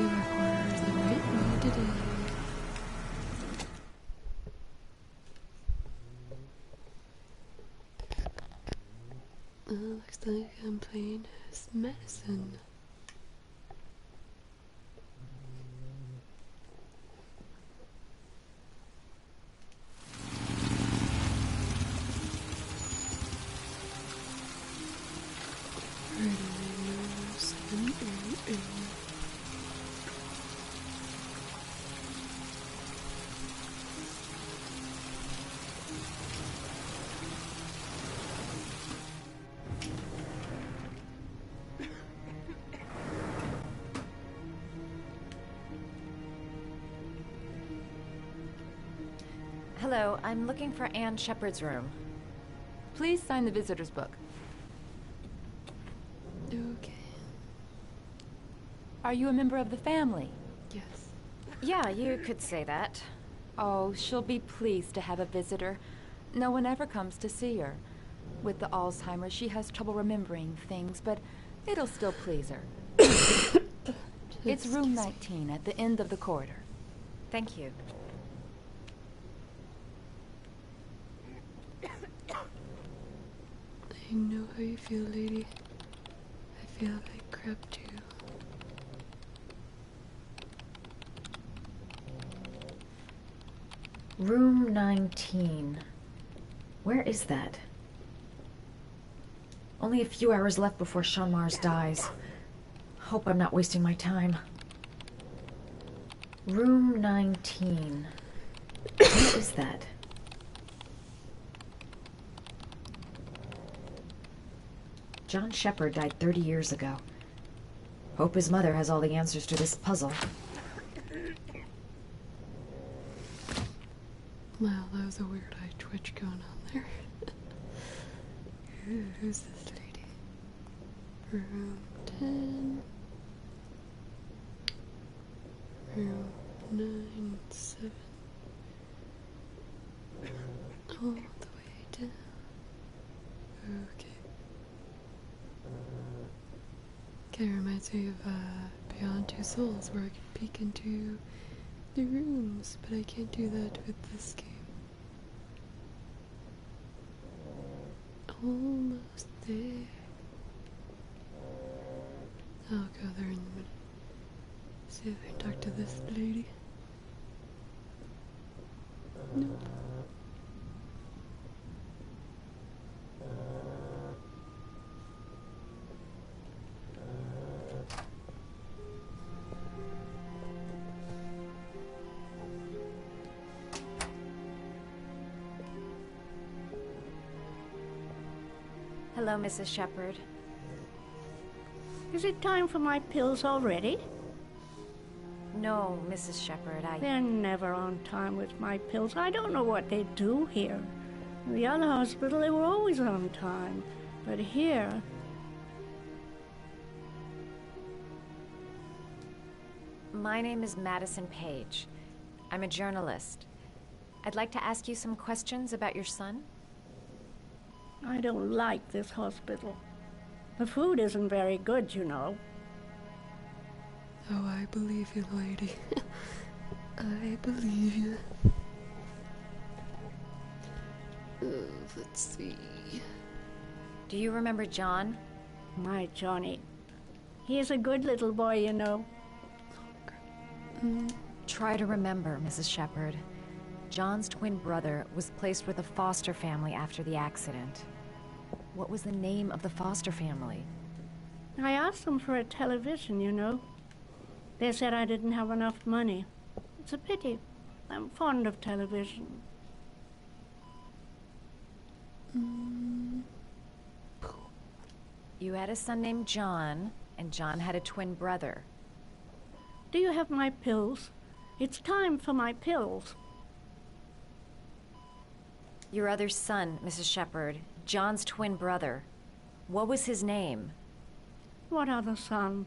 favorite horrors that wait me today. Looks like I'm playing as Madison. Hello, I'm looking for Anne Shepard's room. Please sign the visitor's book. Okay. Are you a member of the family? Yes. Yeah, you could say that. Oh, she'll be pleased to have a visitor. No one ever comes to see her. With the Alzheimer's, she has trouble remembering things, but it'll still please her. It's room 19 at the end of the corridor. Thank you. I know how you feel, lady. I feel like crap too. Room 19. Where is that? Only a few hours left before Sean Mars dies. Hope I'm not wasting my time. Room 19. Where is that? John Shepard died 30 years ago. Hope his mother has all the answers to this puzzle. Wow, that was a weird eye twitch going on there. Who's this lady? Room 10. Room 9, 7. All the way down. Okay. Okay, reminds me of Beyond Two Souls, where I can peek into the rooms, but I can't do that with this game. Almost there. I'll go there in a minute. See if I can talk to this lady. Nope. Hello, Mrs. Shepard. Is it time for my pills already? No, Mrs. Shepard, They're never on time with my pills. I don't know what they do here. In the other hospital, they were always on time. But here... My name is Madison Page. I'm a journalist. I'd like to ask you some questions about your son. I don't like this hospital. The food isn't very good, you know. Oh, I believe you, lady. I believe you. Let's see. Do you remember John? My Johnny. He is a good little boy, you know. Try to remember, Mrs. Shepard. John's twin brother was placed with a foster family after the accident. What was the name of the foster family? I asked them for a television, you know. They said I didn't have enough money. It's a pity. I'm fond of television. You had a son named John, and John had a twin brother. Do you have my pills? It's time for my pills. Your other son, Mrs. Shepard, John's twin brother. What was his name? What other son?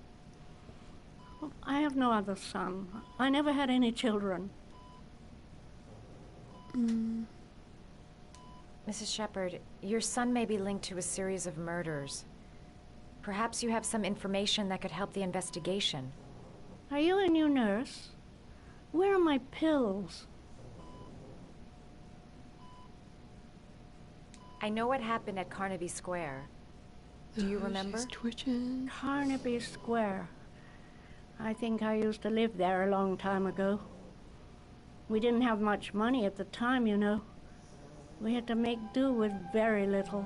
I have no other son. I never had any children. Mrs. Shepard, your son may be linked to a series of murders. Perhaps you have some information that could help the investigation. Are you a new nurse? Where are my pills? I know what happened at Carnaby Square. Do you remember? She's twitching. Carnaby Square. I think I used to live there a long time ago. We didn't have much money at the time, you know. We had to make do with very little.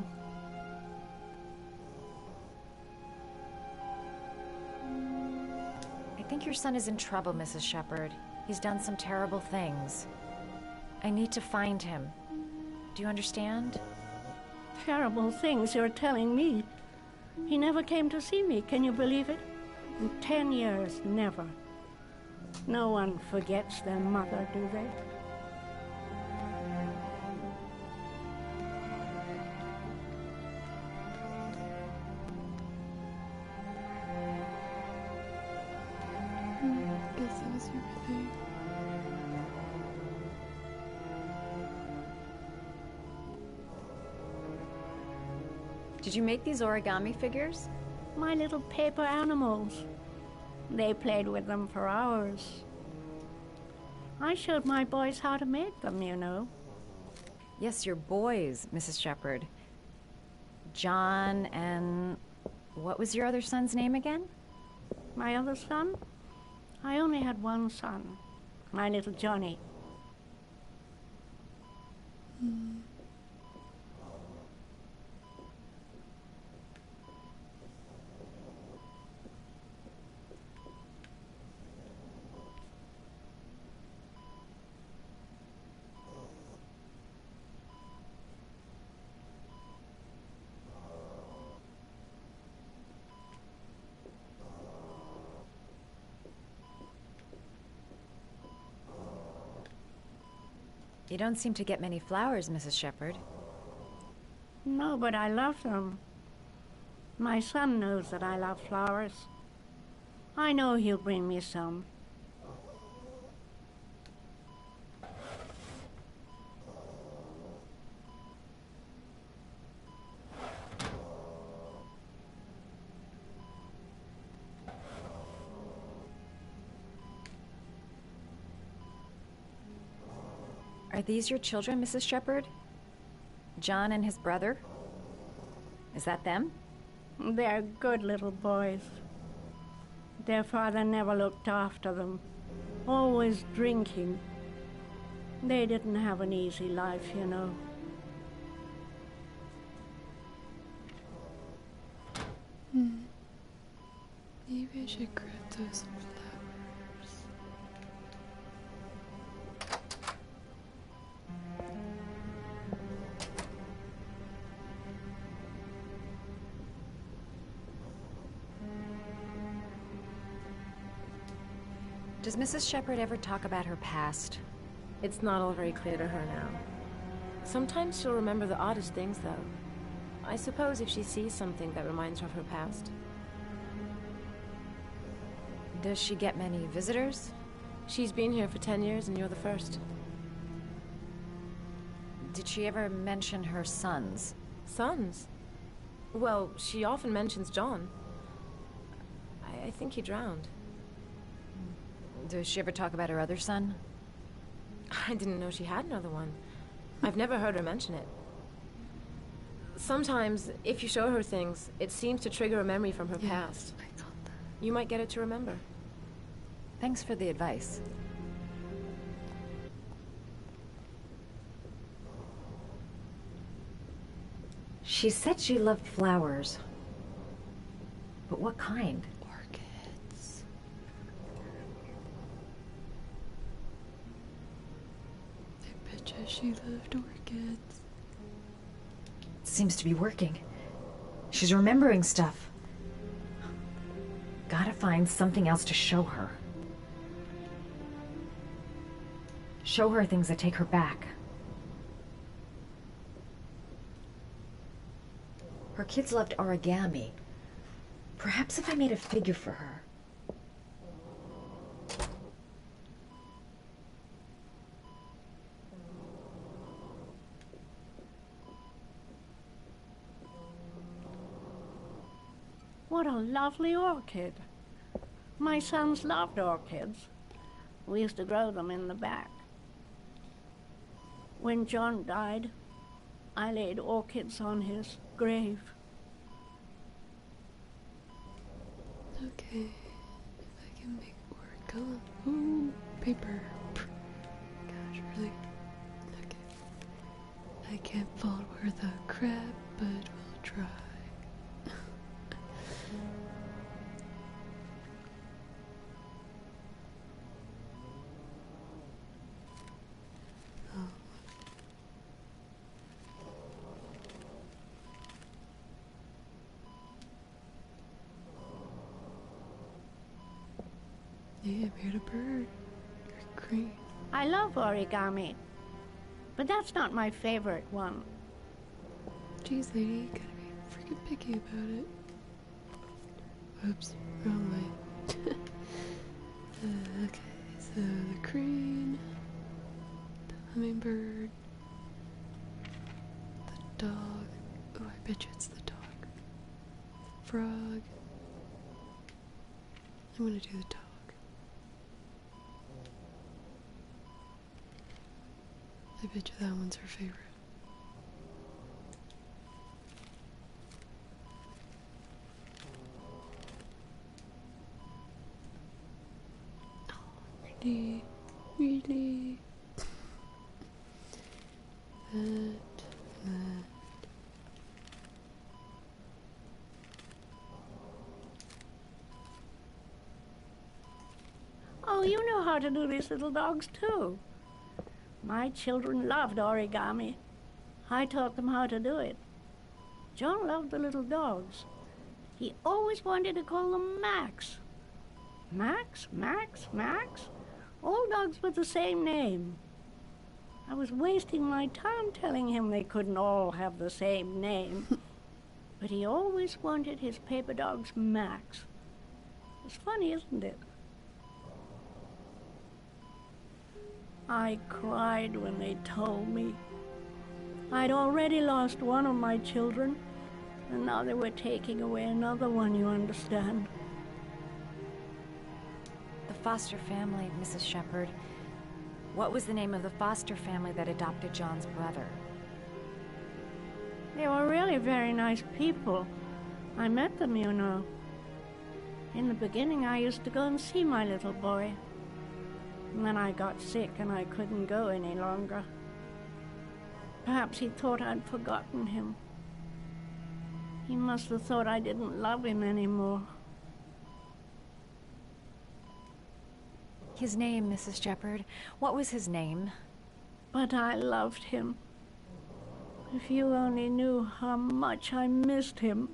I think your son is in trouble, Mrs. Shepherd. He's done some terrible things. I need to find him. Do you understand? Terrible things you're telling me. He never came to see me, can you believe it? In 10 years, never. No one forgets their mother, do they? Guess that was everything. Did you make these origami figures? My little paper animals. They played with them for hours. I showed my boys how to make them, you know. Yes, your boys, Mrs. Shepherd. John and... what was your other son's name again? My other son? I only had one son. My little Johnny. You don't seem to get many flowers, Mrs. Shepherd. No, but I love them. My son knows that I love flowers. I know he'll bring me some. Are these your children, Mrs. Shepherd? John and his brother? Is that them? They're good little boys. Their father never looked after them. Always drinking. They didn't have an easy life, you know. Maybe I should grab those flowers. Does Mrs. Shepherd ever talk about her past? It's not all very clear to her now. Sometimes she'll remember the oddest things, though. I suppose if she sees something that reminds her of her past. Does she get many visitors? She's been here for 10 years and you're the first. Did she ever mention her sons? Sons? Well, she often mentions John. I think he drowned. Does she ever talk about her other son? I didn't know she had another one. I've never heard her mention it. Sometimes, if you show her things, it seems to trigger a memory from her past. I thought that. You might get it to remember. Thanks for the advice. She said she loved flowers. But what kind? Orchids. I betcha she loved orchids. Seems to be working. She's remembering stuff. Gotta find something else to show her. Show her things that take her back. Her kids loved origami. Perhaps if I made a figure for her. What a lovely orchid. My sons loved orchids. We used to grow them in the back. When John died, I laid orchids on his grave. Okay, if I can make it work on. Ooh, paper. Gosh, really? Okay. I can't fault worth a crap, but we'll try. Oh. Yeah, I made a bird. You're great. I love origami, but that's not my favorite one. Jeez, lady, you gotta be freaking picky about it. Whoops, wrong way. Okay, so the crane, the hummingbird, the dog. Oh, I bet you it's the dog. Frog. I'm gonna do the dog. I bet you that one's her favorite. Really? Really? That. Oh, you know how to do these little dogs too. My children loved origami. I taught them how to do it. John loved the little dogs. He always wanted to call them Max. Max, Max, Max? All dogs with the same name. I was wasting my time telling him they couldn't all have the same name. But he always wanted his paper dogs Max. It's funny, isn't it? I cried when they told me. I'd already lost one of my children, and now they were taking away another one, you understand. The foster family, Mrs. Shepherd. What was the name of the foster family that adopted John's brother? They were really very nice people. I met them, you know. In the beginning, I used to go and see my little boy. And then I got sick and I couldn't go any longer. Perhaps he thought I'd forgotten him. He must have thought I didn't love him anymore. His name, Mrs. Shepherd. What was his name? But I loved him. If you only knew how much I missed him.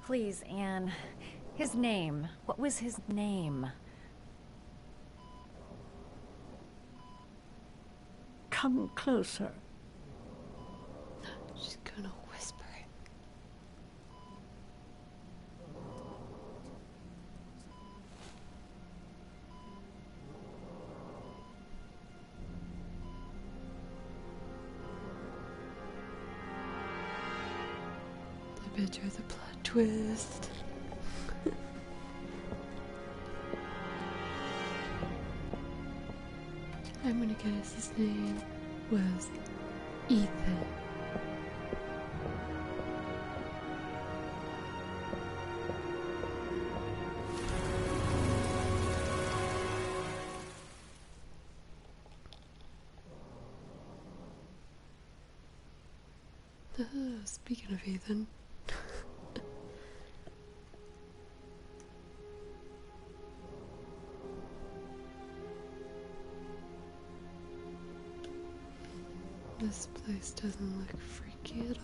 Please, Anne. His name. What was his name? Come closer. She's gonna whisper it. I bet you the plot twist. I'm gonna guess his name was Ethan. Speaking of Ethan. This place doesn't look freaky at all.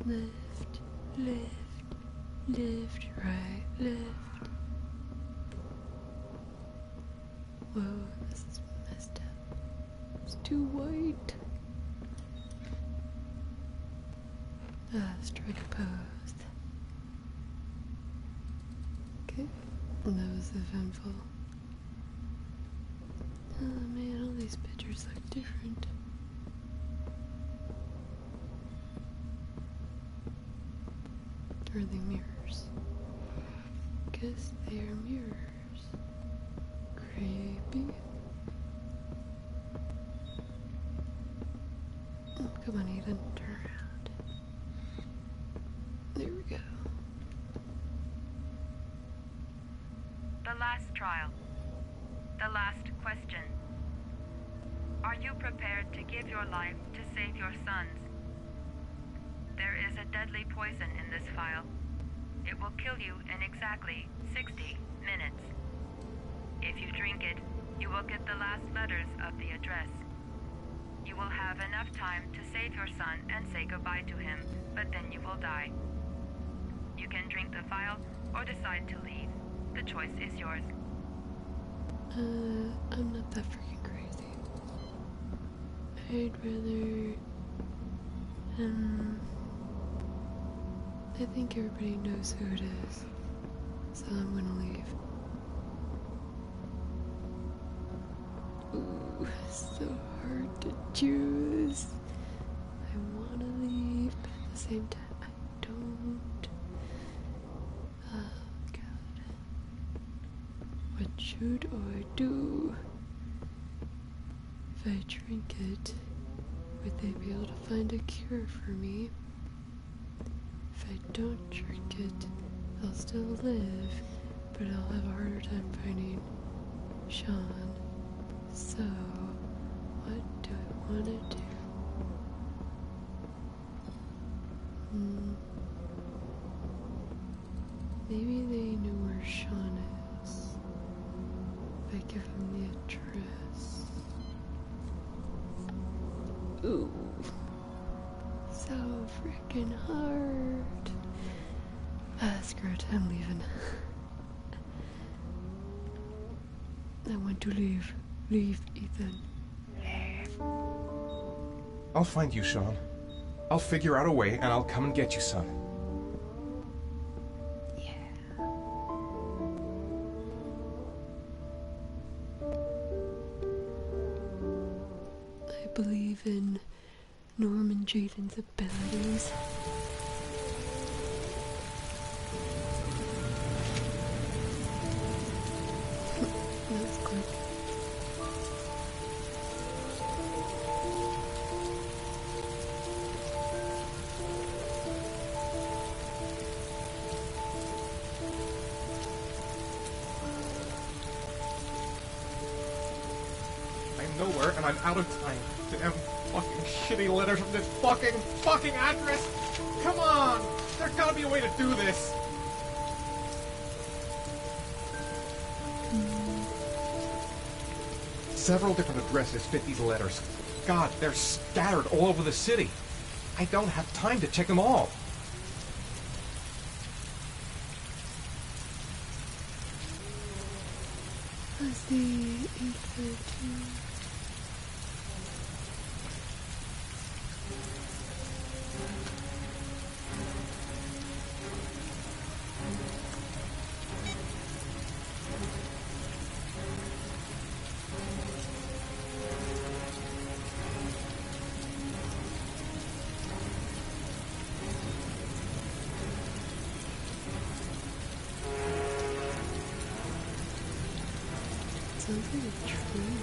Left, left, left, right, left. Whoa, this is messed up. It's too white. Strike a pose. Okay, well, that was eventful. Oh man, all these pictures look different. Are they mirrors? Guess they are mirrors. Creepy. Oh, come on, Ethan, turn around. There we go. The last trial. The last question. Are you prepared to give your life to save your sons? There is a deadly poison in this vial. It will kill you in exactly 60 minutes. If you drink it, you will get the last letters of the address. You will have enough time to save your son and say goodbye to him, but then you will die. You can drink the vial or decide to leave. The choice is yours. I'm not that freaking crazy. I'd rather, I think everybody knows who it is, so I'm gonna leave. Ooh, so hard to choose. I wanna leave, but at the same time, I don't. Oh, God. What should I do? If I drink it, would they be able to find a cure for me? If I don't drink it, I'll still live, but I'll have a harder time finding Sean. So, what do I want to do? Maybe they know where Sean is. If I give him the address. Ooh. So freaking hard. Screw it, I'm leaving. I want to leave. Leave, Ethan. I'll find you, Sean. I'll figure out a way, and I'll come and get you, son. I believe in Norman Jaden's abilities. That was quick. I'm nowhere, and I'm out of time. Damn fucking shitty letters from this fucking address! Come on! There's gotta be a way to do this! Several different addresses fit these letters. God, they're scattered all over the city. I don't have time to check them all. Was the 813? Sounds like a train.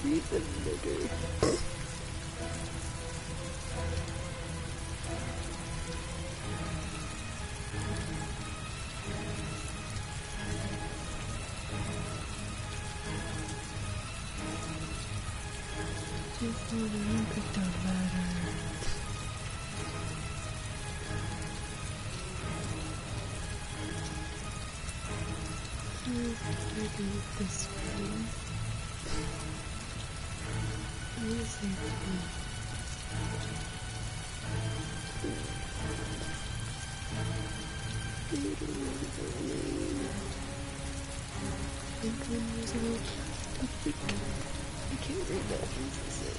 Read the letter. Just want to look at the letter. I go this way. I'll save you. I don't know her name. I think one was I can't read that. What does it say?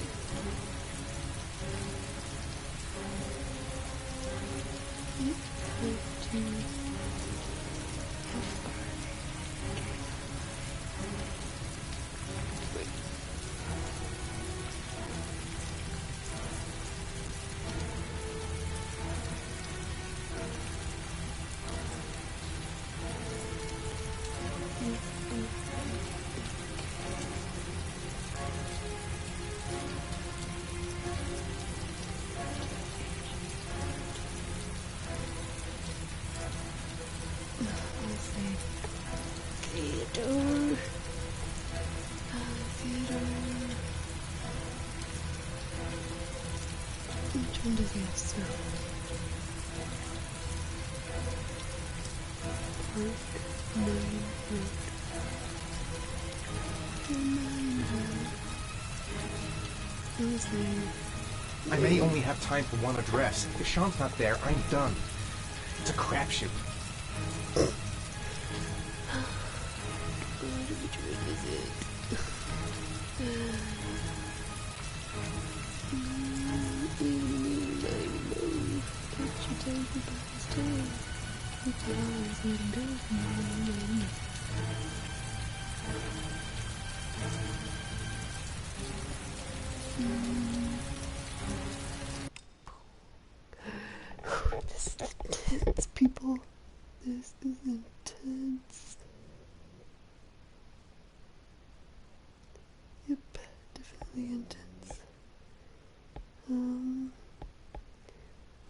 Theodore. Theodore. Which one does he have still? Park 9 Road. 9 Road. What was his name? I may only have time for one address. If Sean's not there, I'm done. It's a crapshoot. Which one is it? Can't you tell me by his tail? You could always let him go from me. This is intense, people. This is intense. Yep, definitely intense.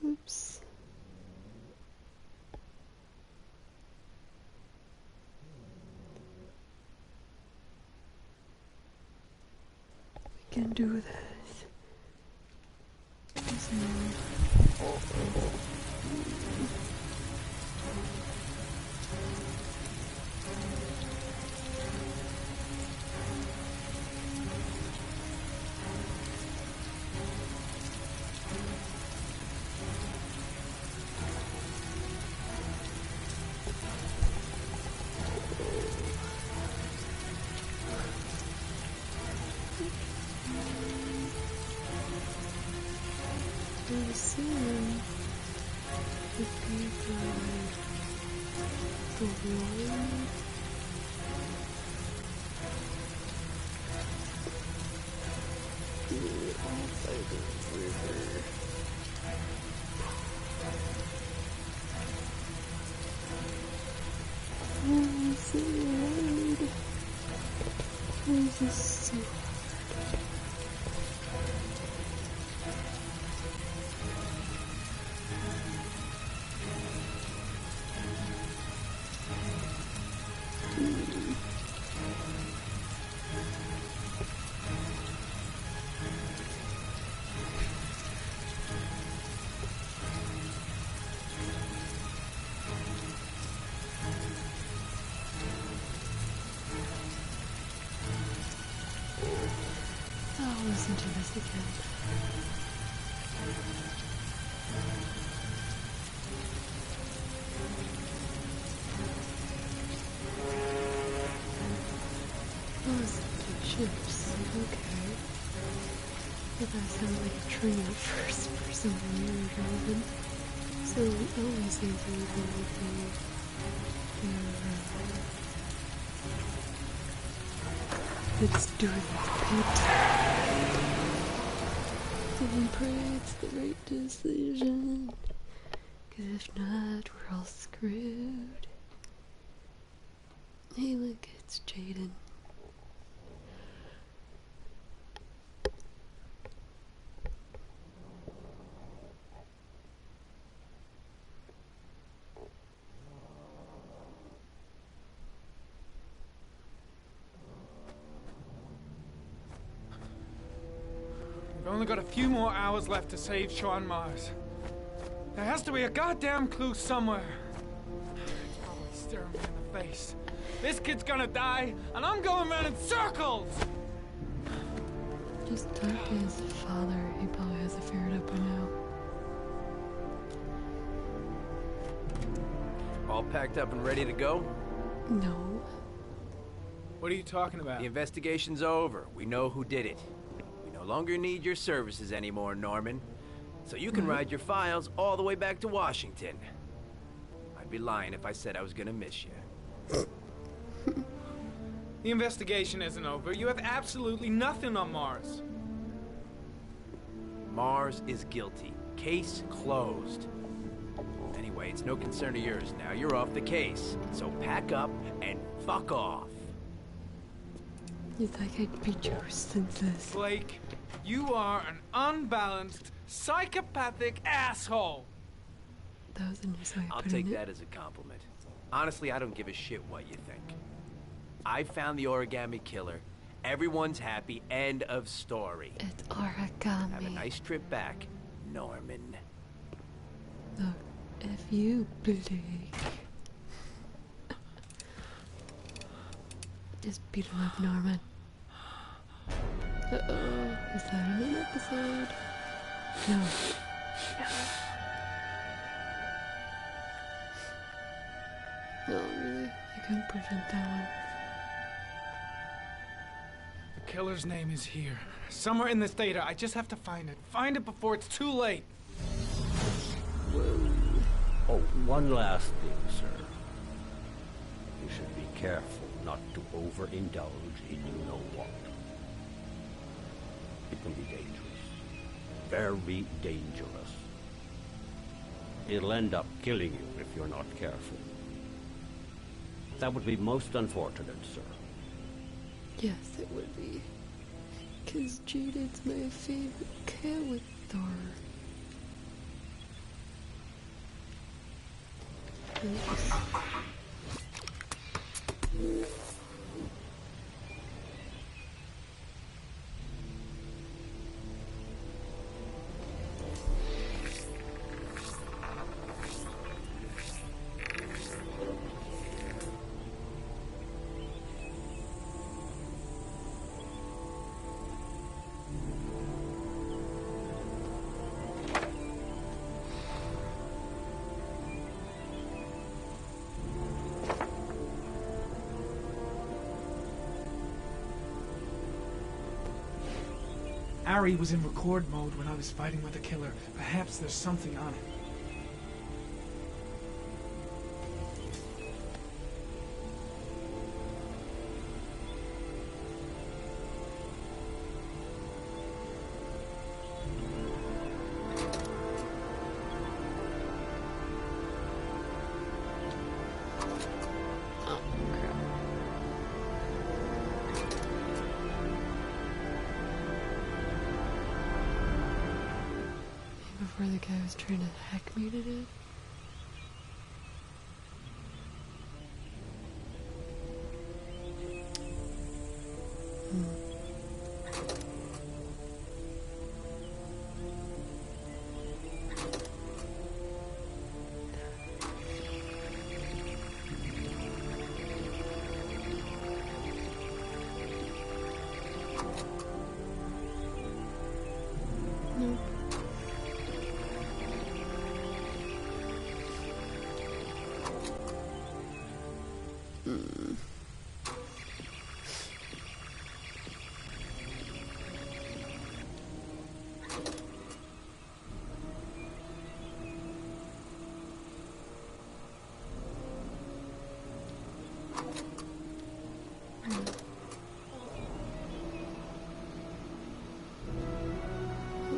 Oops. We can do this. Soon would be the one. Off by the river. Oh, it's so hard. Why is this so hard? I'll listen to this again. Listen to ships, okay. But that sounded like a train at first for some weird reason. So we always say that let's do it, Pete. And pray it's the right decision. 'Cause if not, we're all screwed. Hey, look, it's Jaden. We've only got a few more hours left to save Sean Mars. There has to be a goddamn clue somewhere. It's probably staring me in the face. This kid's gonna die, and I'm going around in circles! Just talk to his father. He probably has it figured out by now. All packed up and ready to go? No. What are you talking about? The investigation's over. We know who did it. We no longer need your services anymore, Norman. So you can ride your files all the way back to Washington. I'd be lying if I said I was gonna miss you. The investigation isn't over. You have absolutely nothing on Mars. Mars is guilty. Case closed. Anyway, it's no concern of yours now. You're off the case. So pack up and fuck off. You think I'd be senseless? Blake, you are an unbalanced, psychopathic asshole. That was a nice way of I'll putting take it. that as a compliment. Honestly, I don't give a shit what you think. I found the origami killer. Everyone's happy. End of story. It's origami. Have a nice trip back, Norman. Look, if you Blake. Just beat him up, Norman. Uh-oh. Is that in an episode? No. No, really? I couldn't prevent that one. The killer's name is here. Somewhere in this data. I just have to find it. Find it before it's too late. Oh, one last thing, sir. You should be careful not to overindulge in you know what. It can be dangerous. Very dangerous. It'll end up killing you if you're not careful. That would be most unfortunate, sir. Yes, it would be. 'Cause Jaded's my favorite character. Ari was in record mode when I was fighting with the killer. Perhaps there's something on it. Before the guy was trying to hack me to death. Nope.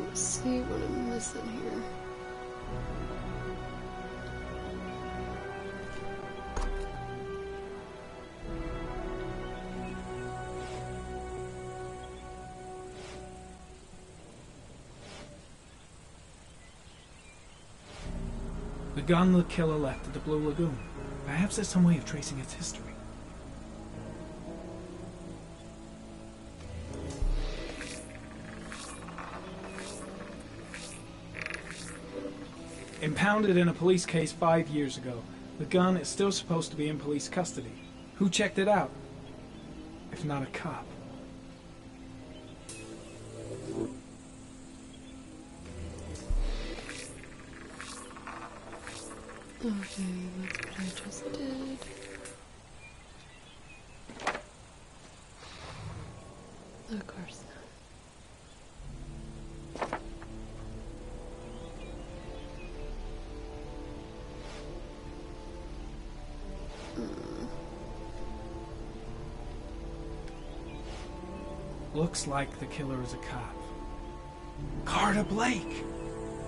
Let's see what I'm missing here. The gun the killer left at the Blue Lagoon. Perhaps there's some way of tracing its history. Impounded in a police case 5 years ago, the gun is still supposed to be in police custody. Who checked it out? If not a cop. Okay, that's what I just did. Of course not. Looks like the killer is a cop. Carter Blake!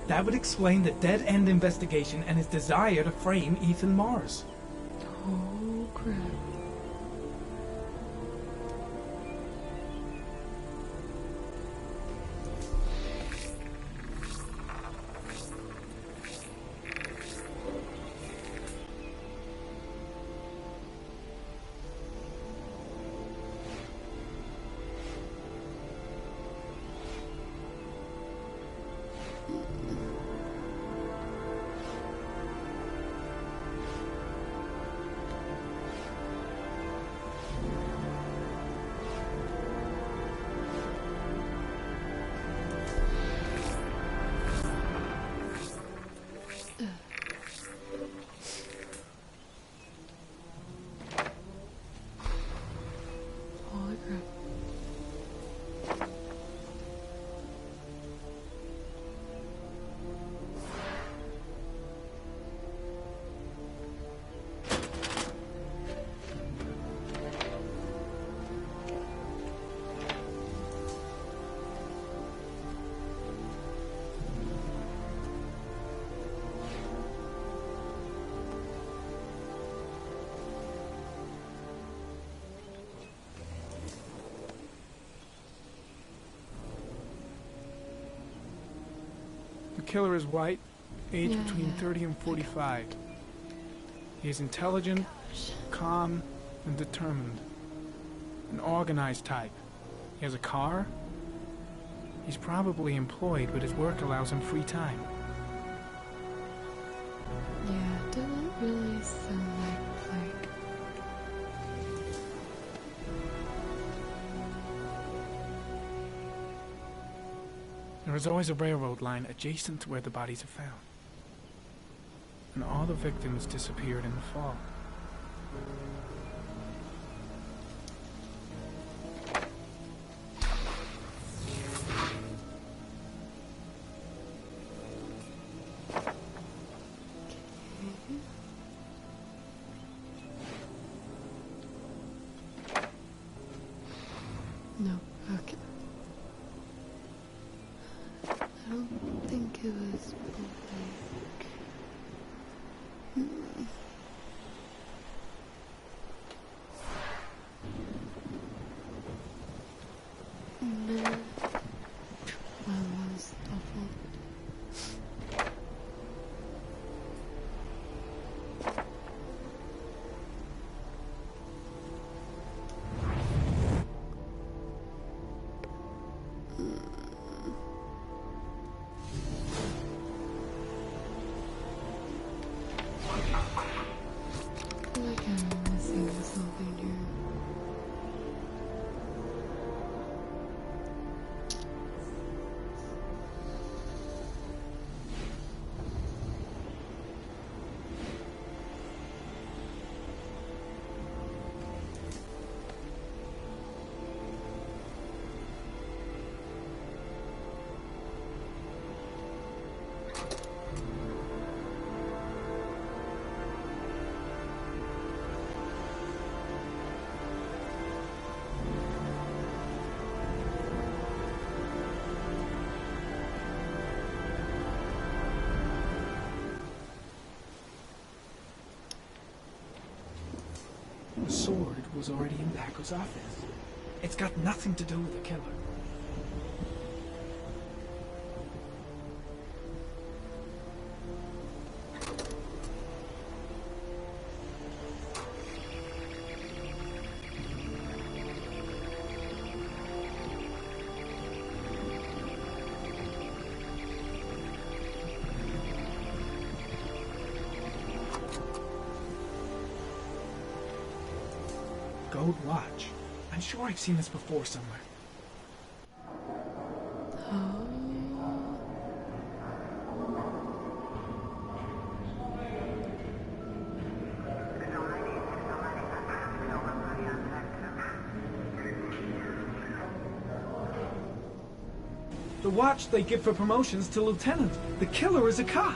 That would explain the dead-end investigation and his desire to frame Ethan Mars. Oh, crap. Holy crap. The killer is white, aged Yeah, between yeah. 30 and 45. He is intelligent, calm, and determined. An organized type. He has a car. He's probably employed, but his work allows him free time. Yeah, it doesn't really sound like Blake. There is always a railroad line adjacent to where the bodies are found. And all the victims disappeared in the fall. No, okay. I don't think it was Blake. No. Wow, that was awful. I feel like I'm missing something here. The sword was already in Paco's office. It's got nothing to do with the killer. Goat Watch. I'm sure I've seen this before somewhere. Oh. The watch they give for promotions to lieutenant. The killer is a cop.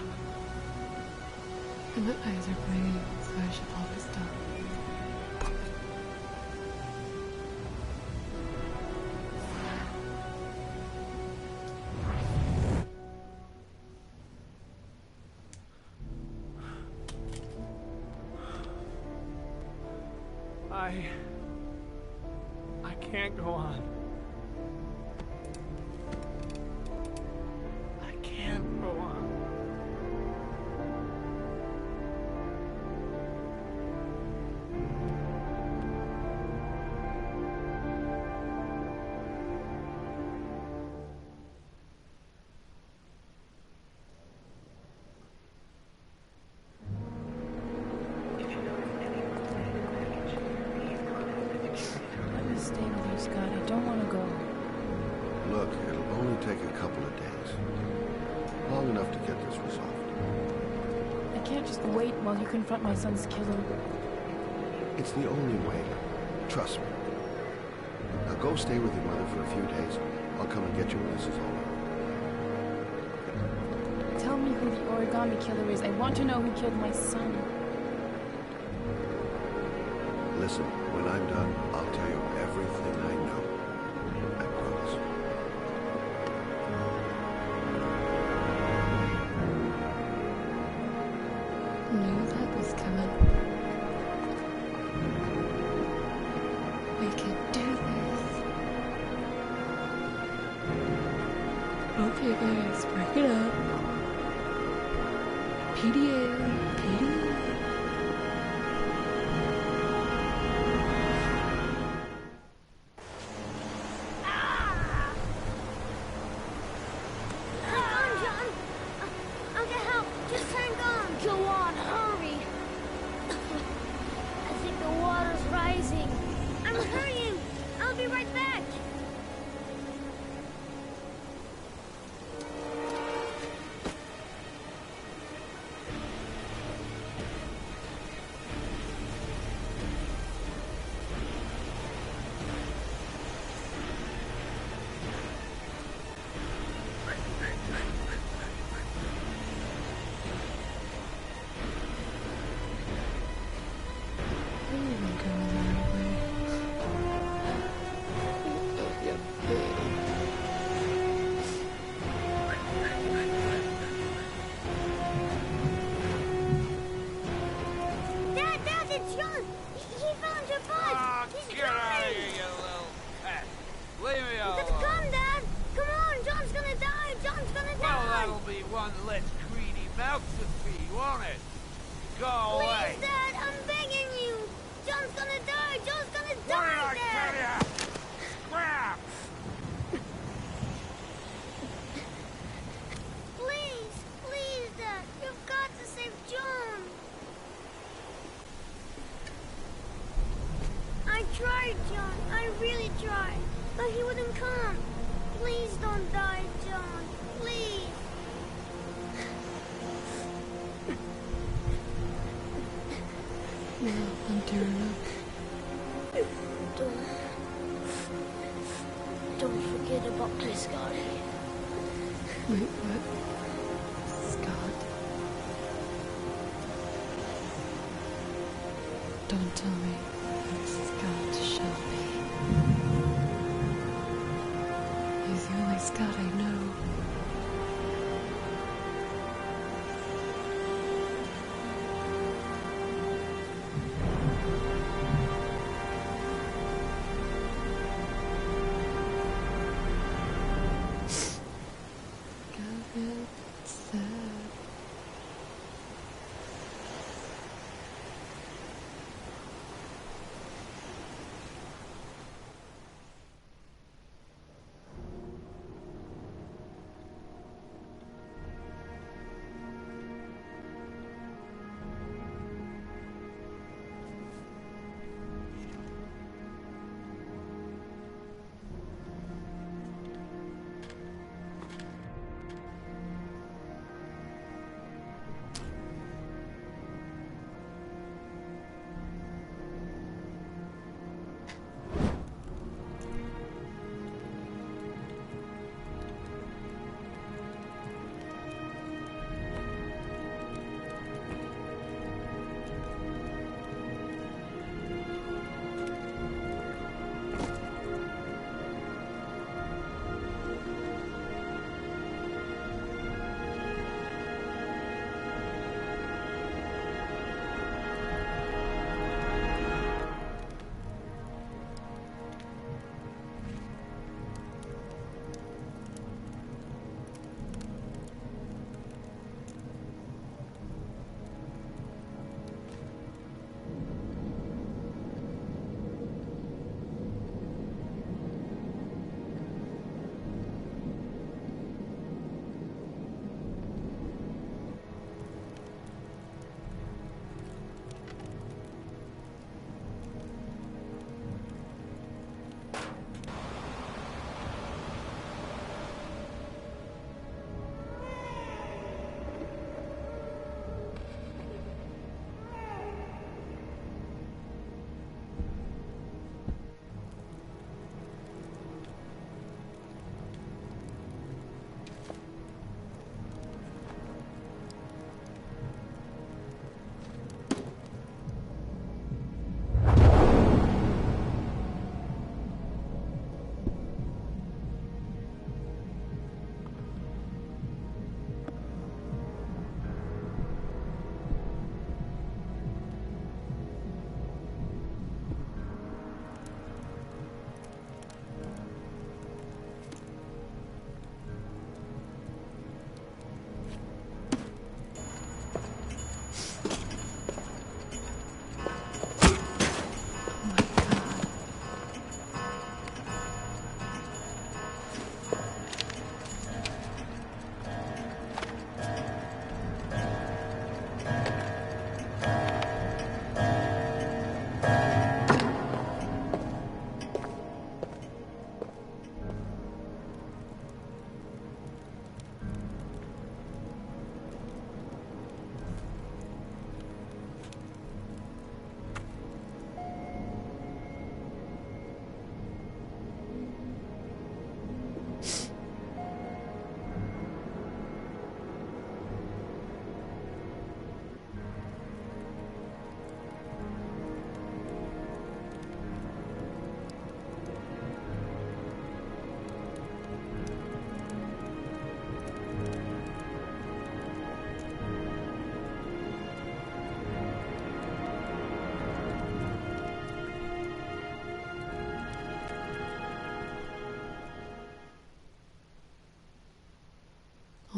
And my eyes are bleeding, so I should probably stop. I can't go on. I can't go on. Let me stay with you, Scott. I don't want to go. Look, it'll only take a couple of days. Long enough to get this resolved. I can't just wait while you confront my son's killer. It's the only way. Trust me. Now go stay with your mother for a few days. I'll come and get you when this is all over. Tell me who the origami killer is. I want to know who killed my son. Listen, when I'm done, I'll tell you everything I know. I promise. Knew that was coming. We can do this. Okay, guys, break it up. PDA. Don't forget about my Scotty. Wait, what? Scott? Don't tell me it's Scott Shelby. He's the only Scott I know.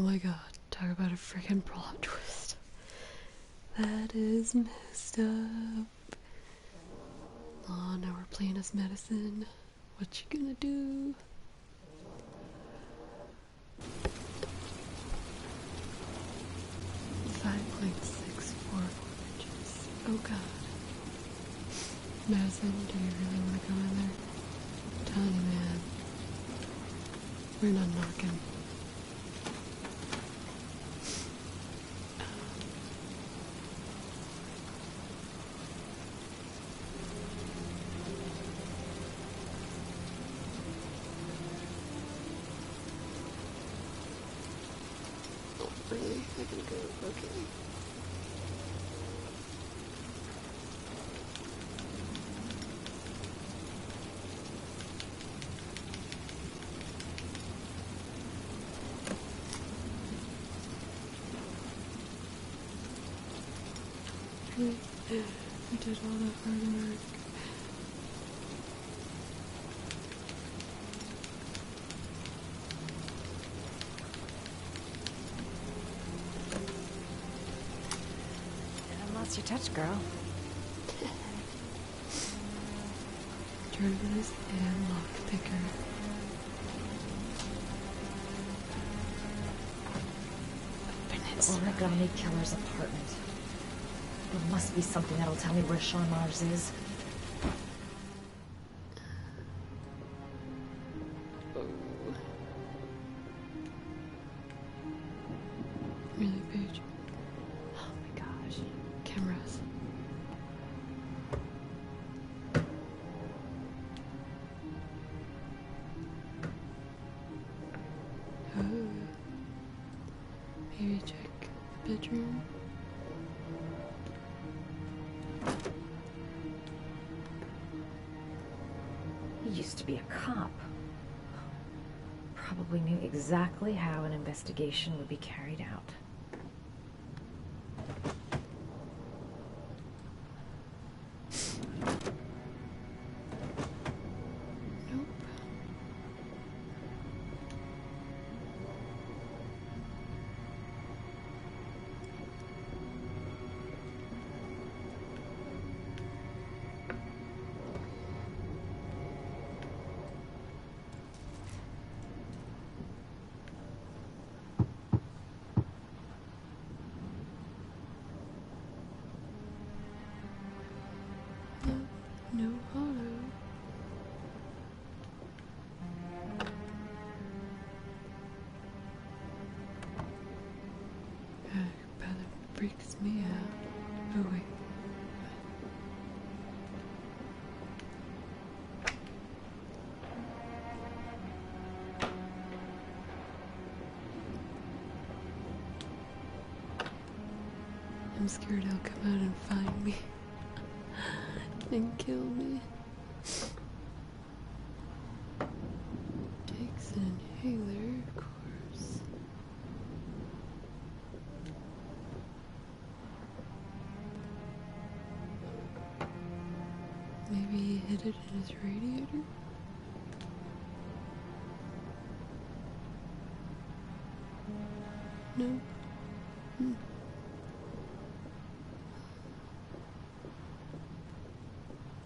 Oh my god, talk about a freaking plot twist. That is messed up. Oh, now we're playing as medicine. What you gonna do? $5.64 Oh god. Madison, do you really want to go in there? I'm telling you, man. We're not knocking. Really? I can go. Okay. Really? I did all that hard work. Lost your touch, girl. Journalist and lockpicker. Origami Killer's apartment. There must be something that'll tell me where Sean Mars is. Really, Paige? Oh my gosh. Cameras. Oh. Maybe check the bedroom. He used to be a cop. Probably knew exactly how an investigation would be carried out. Nope. No hollow. That freaks me out. Oh wait. I'm scared he'll come out and find me. And kill me. Takes an inhaler, of course. Maybe he hid it in his radiator? No?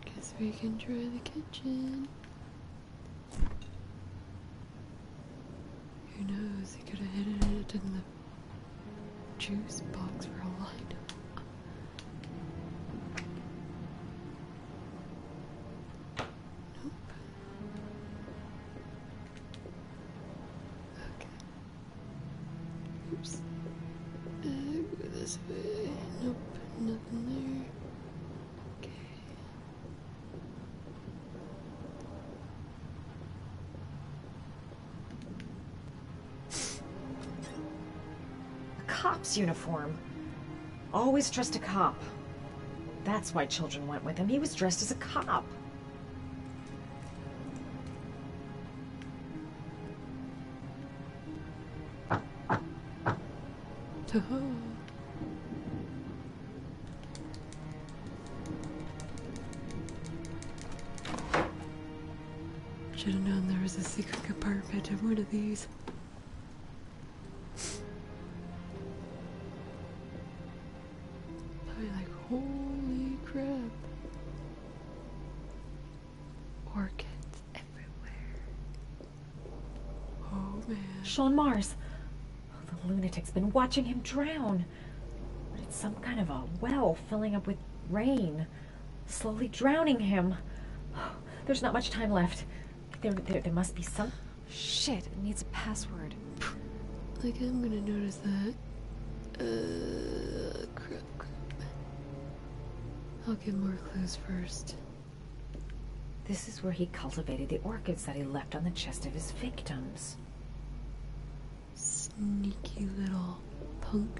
Guess we can try the kitchen. Who knows? He could have hidden it in the juice box for all I know. Nope. Okay. Oops. Go this way. Nope, nothing there. Cop's uniform. Always trust a cop. That's why children went with him. He was dressed as a cop. Should have known there was a secret compartment in one of these. Holy crap. Orchids everywhere. Oh man. Sean Mars. The lunatic's been watching him drown. It's some kind of a well filling up with rain, slowly drowning him. There's not much time left. There must be some... Shit, it needs a password. Like, I'm gonna notice that. Crap. I'll get more clues first. This is where he cultivated the orchids that he left on the chest of his victims. Sneaky little punk.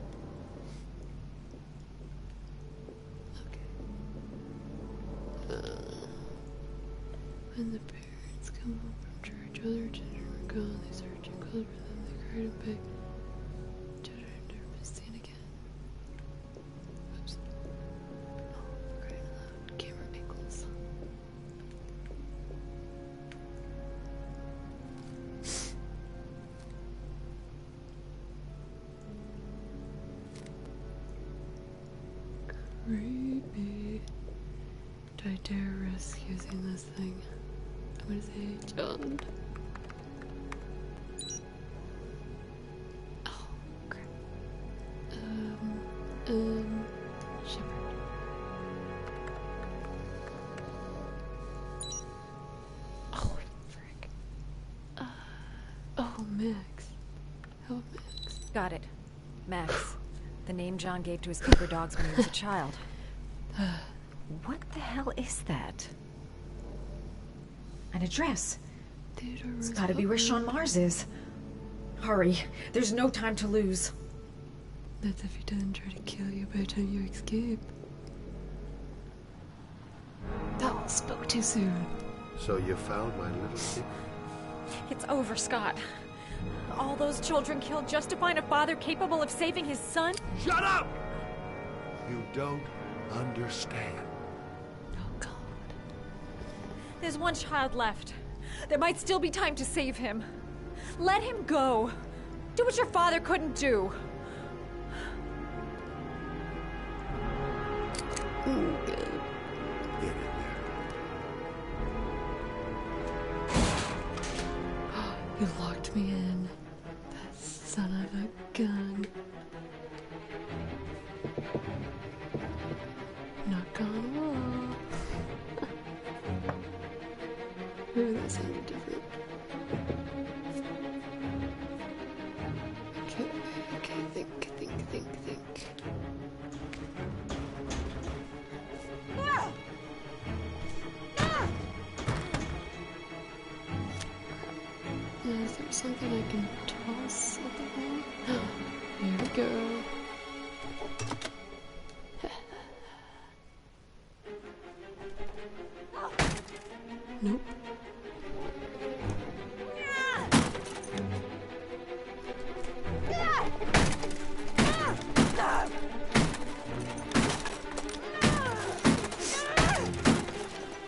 When the parents come home from church, all their children were gone. They searched and called for them. They cried and begged. Children have never been seen again. Oops. Oh, crying aloud. Camera angles. Creepy. Do I dare risk using this thing? I'm gonna say John. Oh, crap. Shepard. Oh, frick. Oh, Max. Oh, Max. Got it. Max. The name John gave to his keeper dogs when he was a child. What the hell is that? An address. It's gotta be where Sean Mars is. Hurry. There's no time to lose. That's if he doesn't try to kill you by the time you escape. That one spoke too soon. So you found my little secret? It's over, Scott. All those children killed just to find a father capable of saving his son? Shut up! You don't understand. There's one child left. There might still be time to save him. Let him go. Do what your father couldn't do. Oh, God. Get in there. You locked me in. That son of a gun. Not gone well. Ooh, that sounded different. Okay, think. Is there something I can toss at the wall? Here we go. Nope.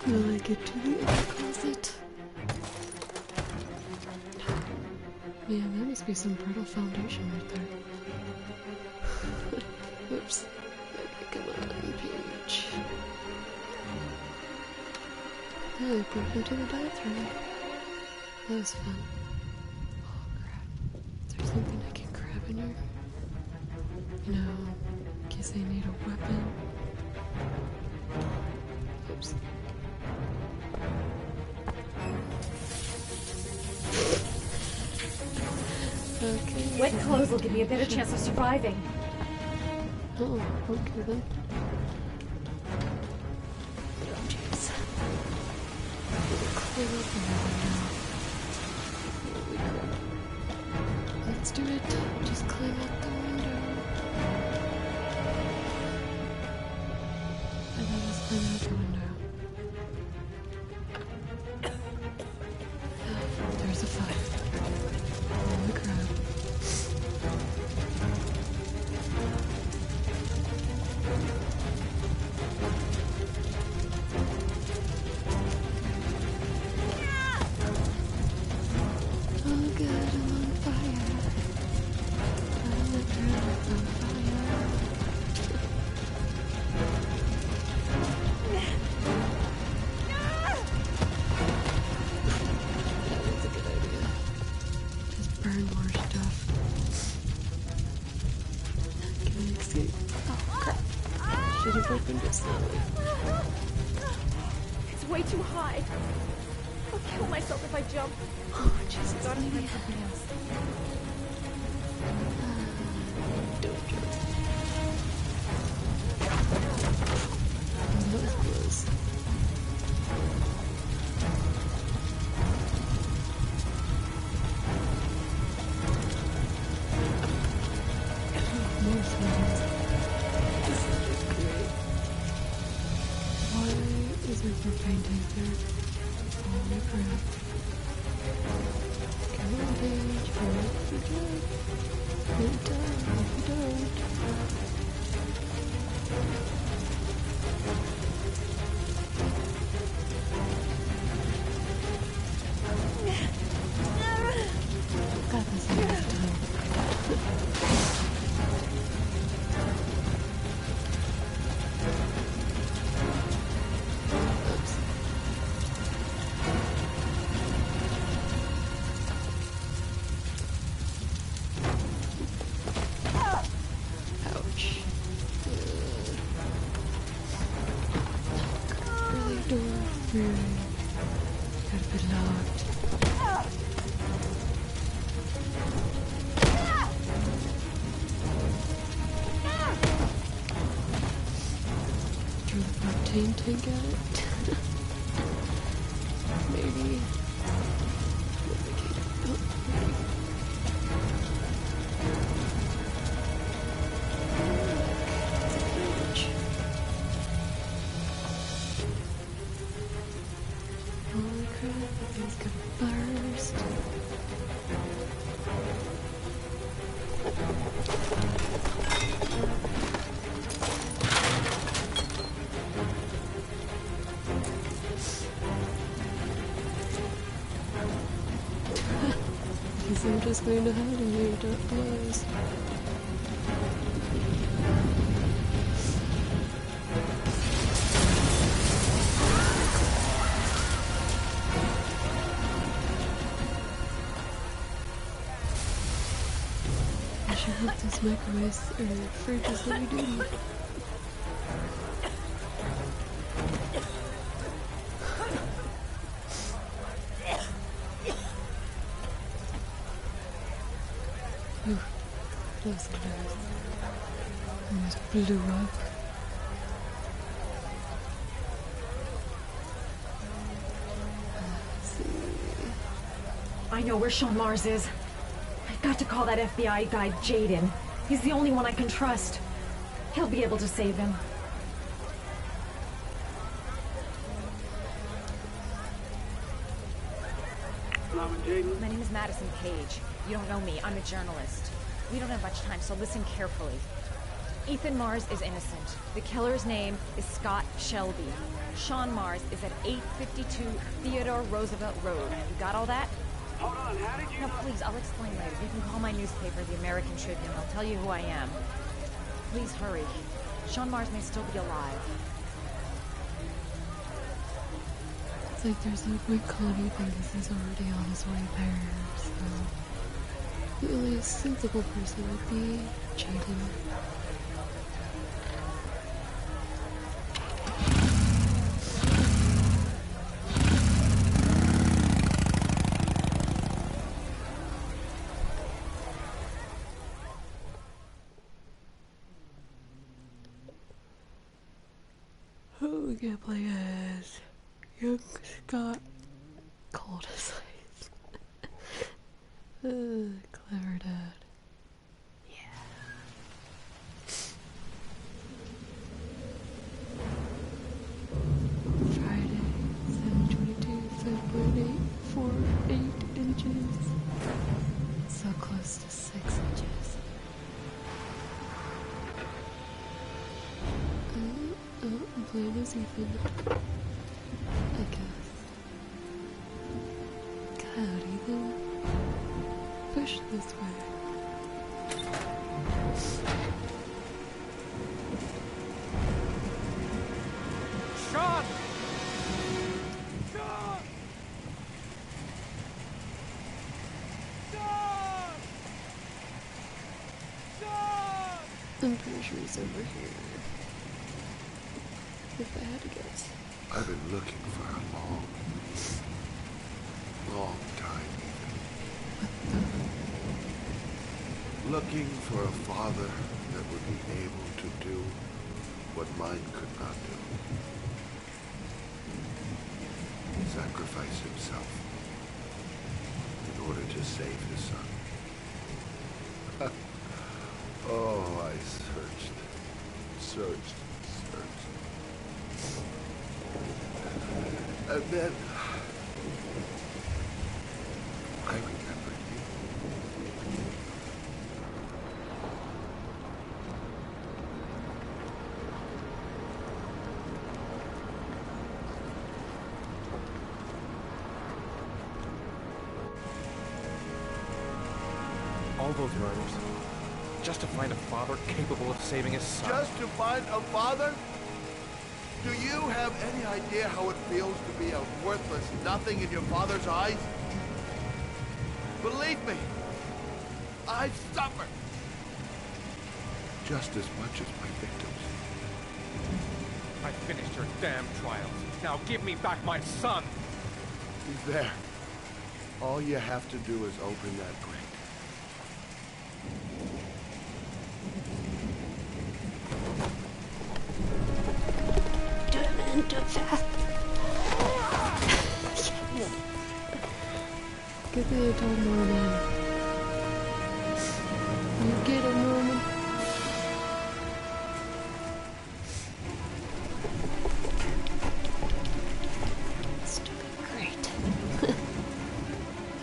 Will I get to the other closet? Man, that must be some brittle foundation right there. Whoops. Okay, come on, Peach. Oh, I broke into the bathroom. That was fun. Oh, crap. Is there something I can grab in here? You know, in case I need a weapon. Oops. Okay. Wet clothes will give me a better chance of surviving. Oh, okay then. Oh, jeez. Clear up the window. Holy crap. Let's do it. Just climb out the window. And then let's climb out the window. Oh, there's a fire. Holy crap. Oh god, I'm on fire. It's way too high. I'll kill myself if I jump. Oh, Jesus. Gotta find something else. Don't jump. That was close. More things. This is just great. Why is there propane tank there? Holy crap. Come on, Paige. Hurry up with your job. Good time if you don't. Got this in this time. Oops. Ouch. Early door. Gotta be locked. Throw the propane tank at it. Maybe. Holy crap, that thing's gonna burst. Guess I'm just going to hide in here without blows. I should hope this microwave or fridge is heavy duty. Ooh, that was close. Almost blew up. Let's see. I know where Sean Mars is. I've got to call that FBI guy, Jaden. He's the only one I can trust. He'll be able to save him. My name is Madison Page. You don't know me. I'm a journalist. We don't have much time, so listen carefully. Ethan Mars is innocent. The killer's name is Scott Shelby. Sean Mars is at 852 Theodore Roosevelt Road. You got all that? Hold on, how did you... No, please, I'll explain later. You can call my newspaper, the American Tribune. I'll tell you who I am. Please hurry. Sean Mars may still be alive. It's like there's no point calling Ethan because he's already on his way there, so... The only sensible person would be Jaden. Oh, we can play as young Scott Cold as ice. Clever dad. Yeah. Friday, 7/22, 5.848 inches. So close to 6 inches. Blame is Ethan. I guess. God, Ethan. Push this way. Sean! Sean! Sean! Sean! I'm pretty sure he's over here. If I had to guess. I've been looking for a long time. Looking for a father that would be able to do what mine could not do. Sacrifice himself in order to save his son. Oh, I searched. And then I remembered you. All those murders, just to find a father capable of saving his son. Just to find a father? Do you have any idea how it feels to be a worthless nothing in your father's eyes? Believe me, I've suffered just as much as my victims. I finished your damn trials. Now give me back my son! He's there. All you have to do is open that grate. Do it fast. Yes. Give me a time, Norman. You get it, Norman. Stupid great.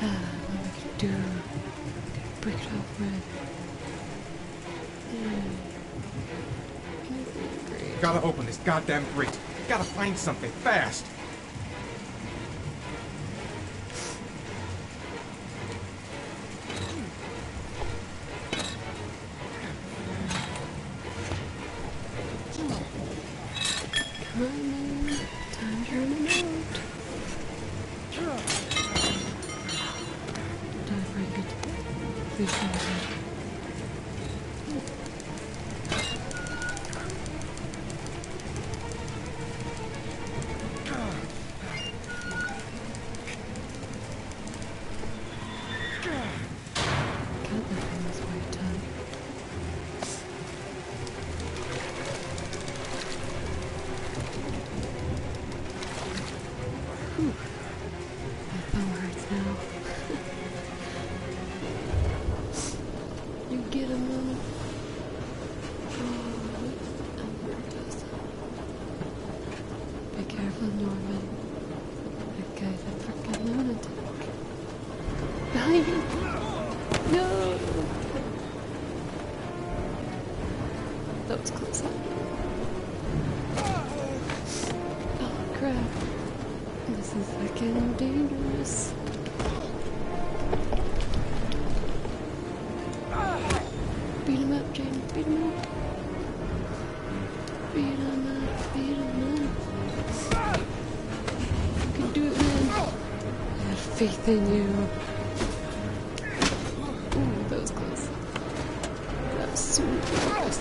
What am I gonna do? Break it open. Gotta open this goddamn grate. Gotta find something fast. Come on, man. Time's running out. Did I break it? Please don't break it. That was close. Oh crap. This is fucking dangerous. Beat him up, Jane. Beat him up. Beat him up. Beat him up. You can do it, man. I have faith in you. Ooh, that was close. That was super close.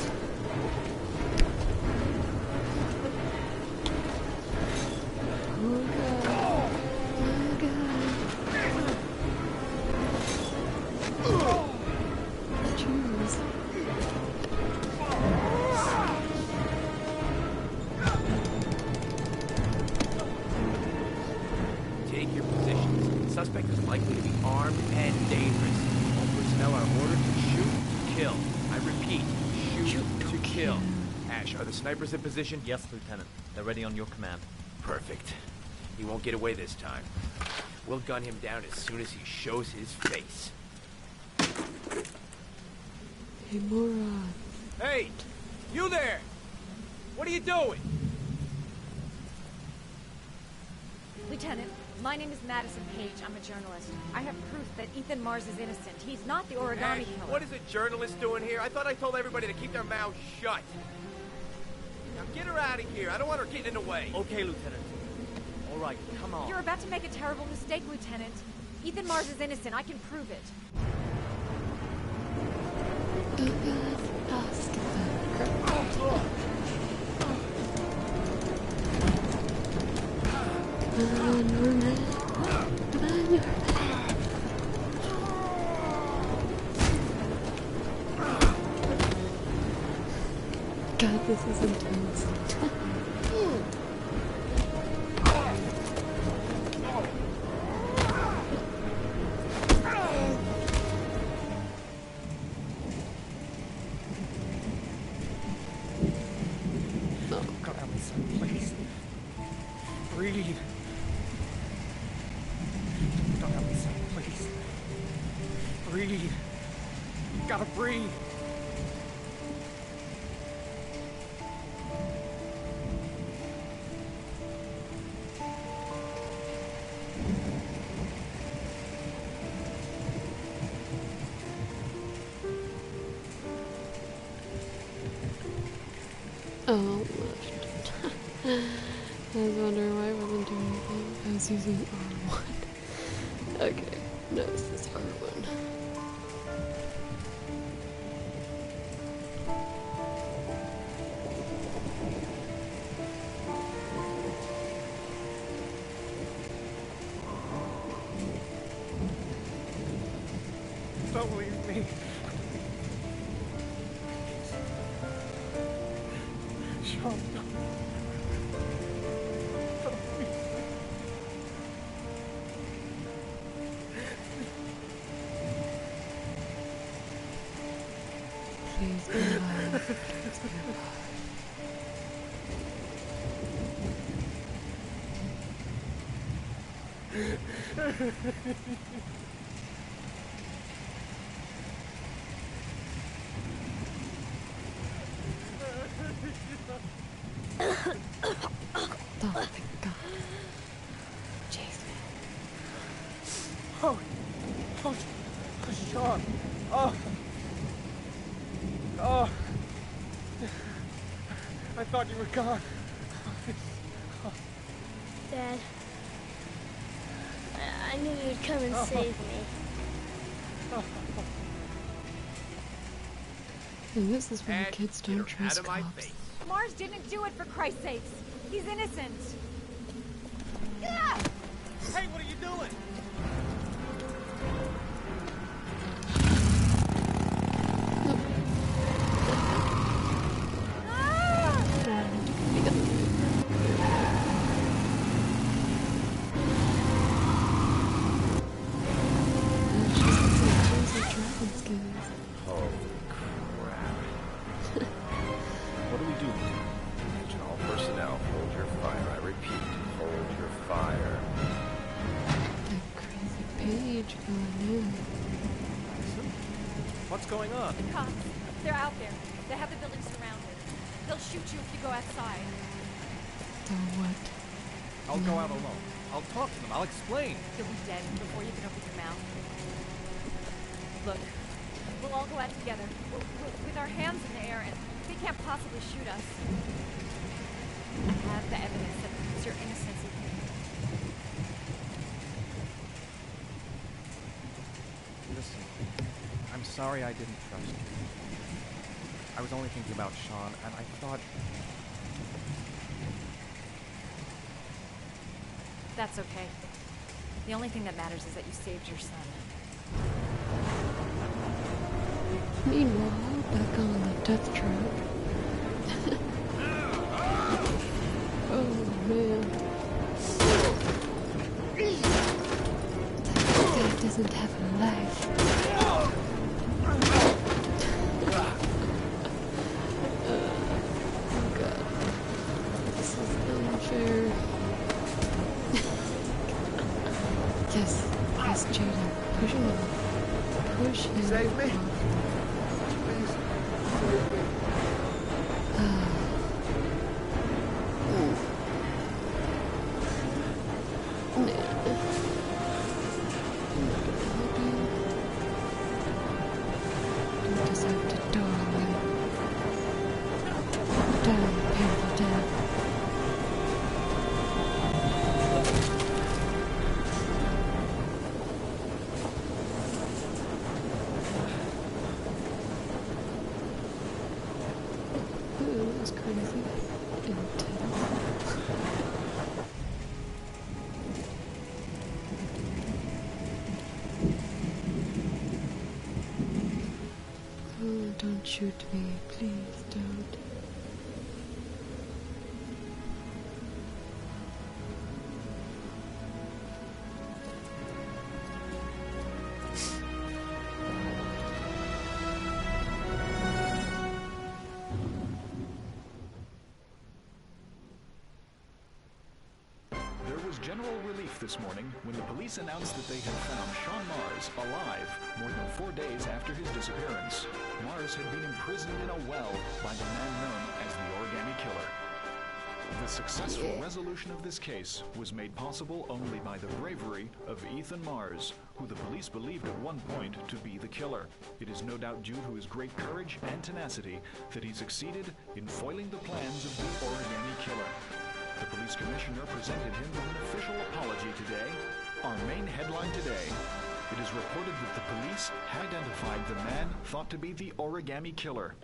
Suspect is likely to be armed and dangerous. All personnel are ordered to shoot to kill. I repeat, shoot to kill. Ash, are the snipers in position? Yes, Lieutenant. They're ready on your command. Perfect. He won't get away this time. We'll gun him down as soon as he shows his face. Hey, moron. Hey! You there! What are you doing? Lieutenant, my name is Madison Page. I'm a journalist. I have proof that Ethan Mars is innocent. He's not the origami Ash, killer. what is a journalist doing here? I thought I told everybody to keep their mouths shut. Now get her out of here. I don't want her getting in the way. Okay, Lieutenant. All right, come on. You're about to make a terrible mistake, Lieutenant. Ethan Mars is innocent. I can prove it. Oh god, I'll skip that. Norman. God, this is intense. God, help me, son, please. Breathe. Don't help me, son, please. Breathe. You gotta breathe. Oh, left. I was wondering why I wasn't doing anything. I was using R1. Okay, no, this is R1. Don't leave me. Sean, Please be alive. Please be alive. Oh, thank God. Jason. Oh, Sean. Oh. Oh. I thought you were gone. Dad, I knew you'd come and save me. And this is where kids don't trust cops. Mars didn't do it, for Christ's sakes. He's innocent. Yeah! Hey, what are you doing? Holy crap. What do we do? Attention all personnel, hold your fire. I repeat, hold your fire. That crazy page going in. What's going on? The cops. They're out there. They have the building surrounded. They'll shoot you if you go outside. So what? I'll go out alone. I'll talk to them. I'll explain. You'll be dead before you can open your mouth. Look, we'll all go out together, with our hands in the air, and they can't possibly shoot us. I have the evidence that proves your innocence. Listen, I'm sorry I didn't trust you. I was only thinking about Sean, and I thought... That's okay. The only thing that matters is that you saved your son. Meanwhile, back on the death trap. Oh man. That guy doesn't have a life. Oh God. This is unfair. Yes, Jaden. Push him off. Push him. Save me. shoot me. Please don't. There was general relief this morning when the police announced that they had found Sean Mars alive more than 4 days after his disappearance. Mars had been imprisoned in a well by the man known as the Origami Killer. The successful resolution of this case was made possible only by the bravery of Ethan Mars, who the police believed at one point to be the killer. It is no doubt due to his great courage and tenacity that he succeeded in foiling the plans of the Origami Killer. The police commissioner presented him with an official apology today. Our main headline today: it is reported that the police had identified the man thought to be the Origami Killer.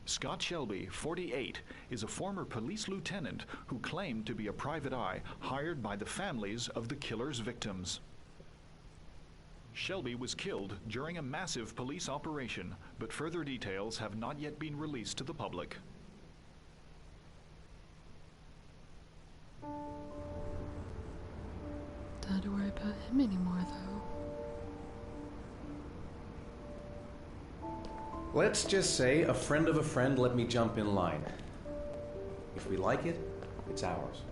Scott Shelby, 48, is a former police lieutenant who claimed to be a private eye hired by the families of the killer's victims. Shelby was killed during a massive police operation, but further details have not yet been released to the public. Don't have to worry about him anymore, though. Let's just say a friend of a friend let me jump in line. If we like it, it's ours.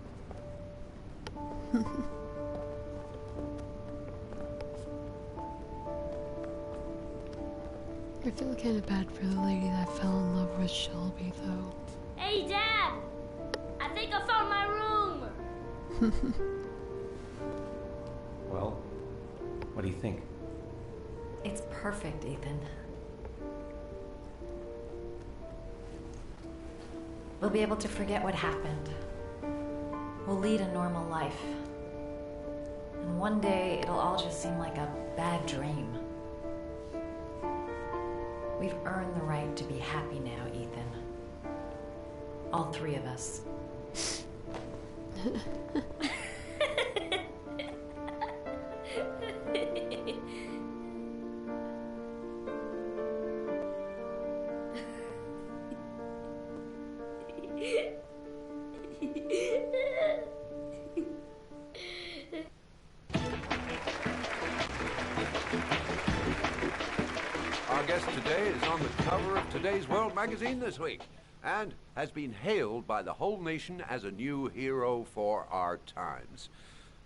I feel kind of bad for the lady that fell in love with Shelby, though. Hey, Dad! I think I found my room! Well, what do you think? It's perfect, Ethan. We'll be able to forget what happened. We'll lead a normal life. And one day, it'll all just seem like a bad dream. We've earned the right to be happy now, Ethan. All three of us. Our guest today is on the cover of Today's World magazine this week and has been hailed by the whole nation as a new hero for our times.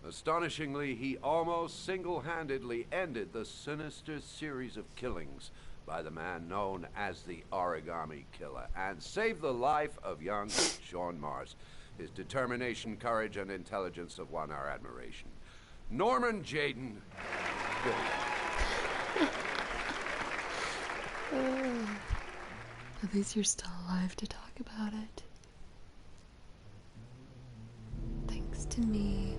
Astonishingly, he almost single-handedly ended the sinister series of killings by the man known as the Origami Killer and saved the life of young Sean Mars. His determination, courage, and intelligence have won our admiration. Norman Jayden. At least you're still alive to talk about it. Thanks to me.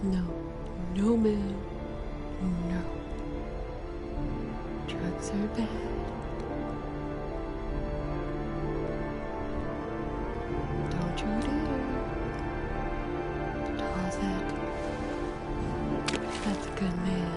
No. No, man. No. Drugs are bad. Don't you dare. How's that? That's a good man.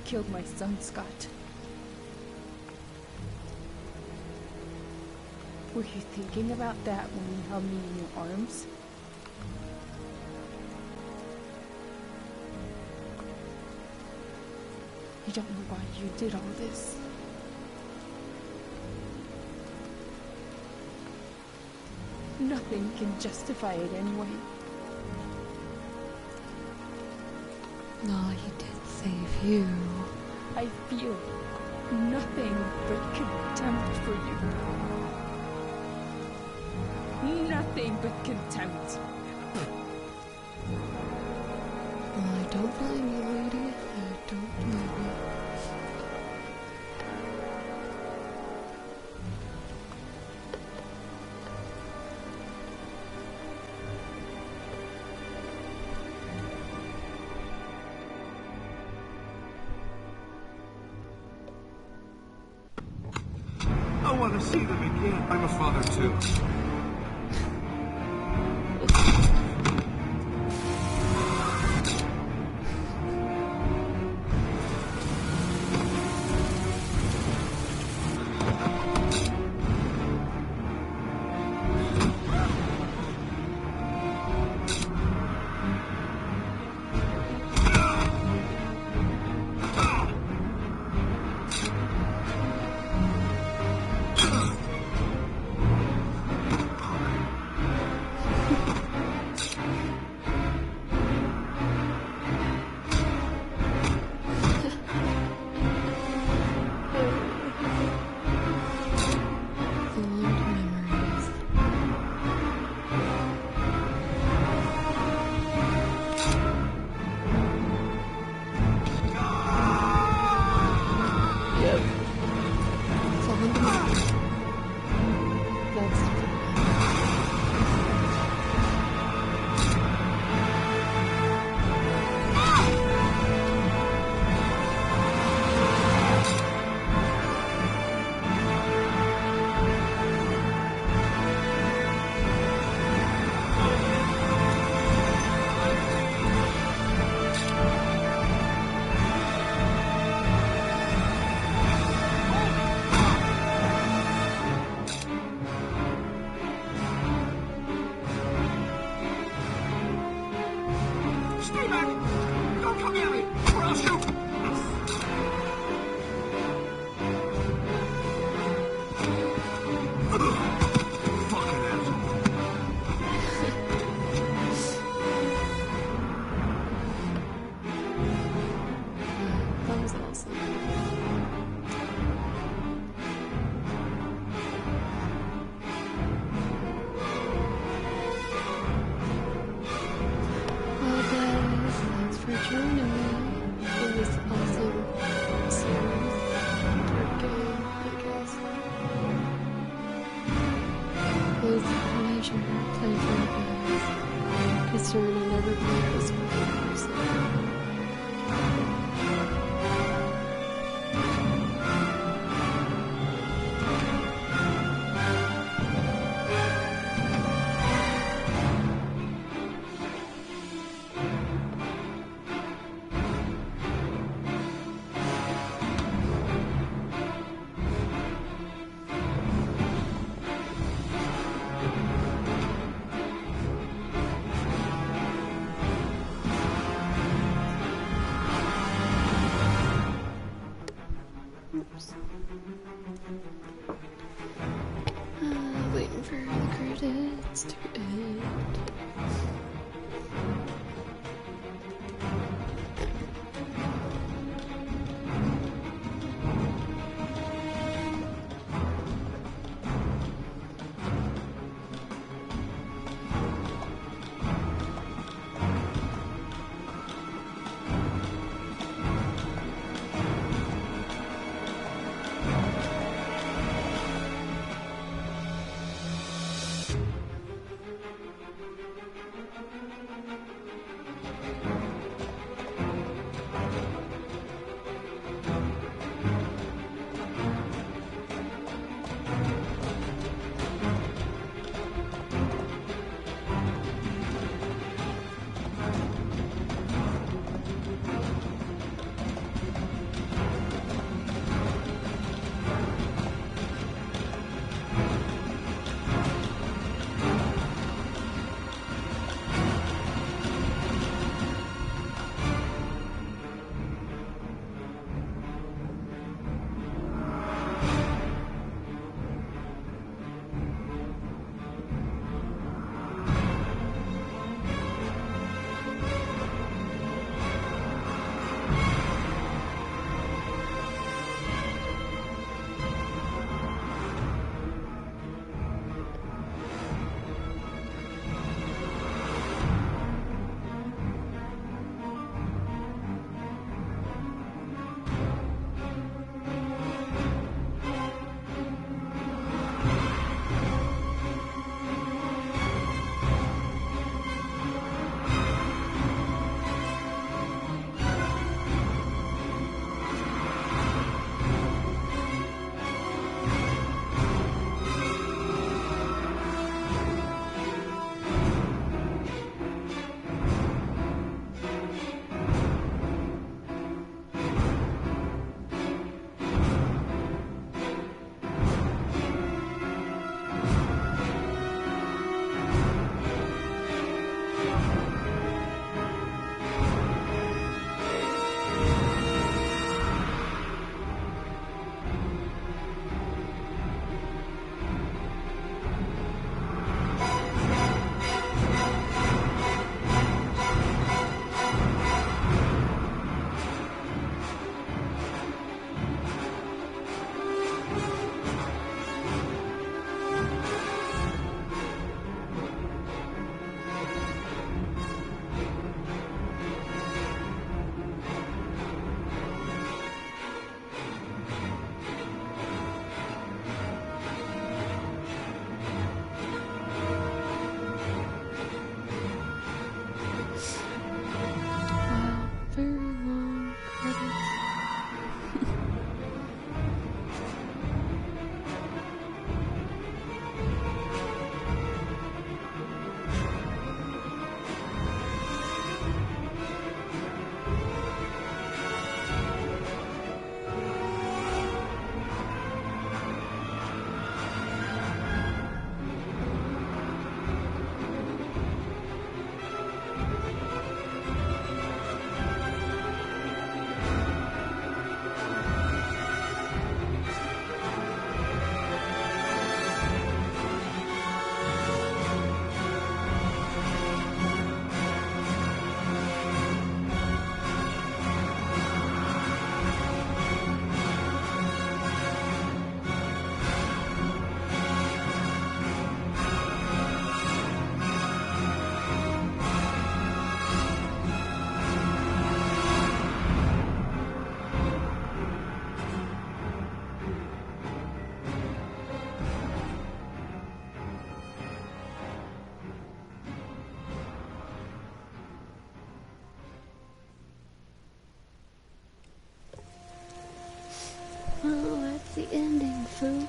killed my son, Scott. Were you thinking about that when you held me in your arms? You don't know why you did all this. Nothing can justify it anyway. No, he did save you. I feel nothing but contempt for you. Nothing but contempt. Well, I don't blame you, lady. I don't blame you. I want to see them again. I'm a father too. Concerned I never played this before, so.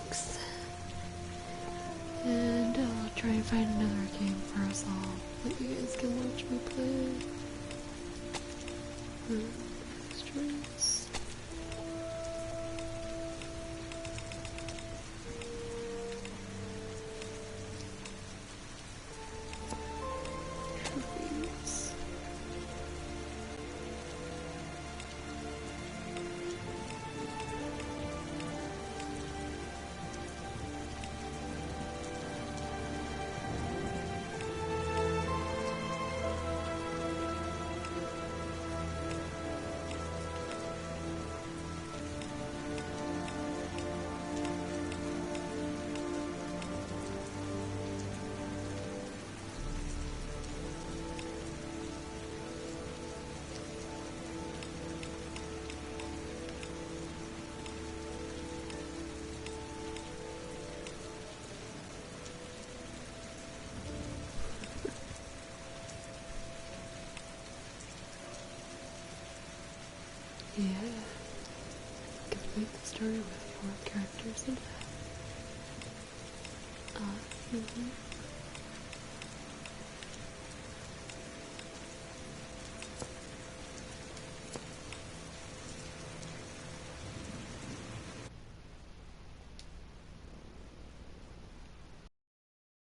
weeks. And I'll try and find another game for us all that you guys can watch me play. Streets. Trees. Yeah, complete the story with 4 characters in it.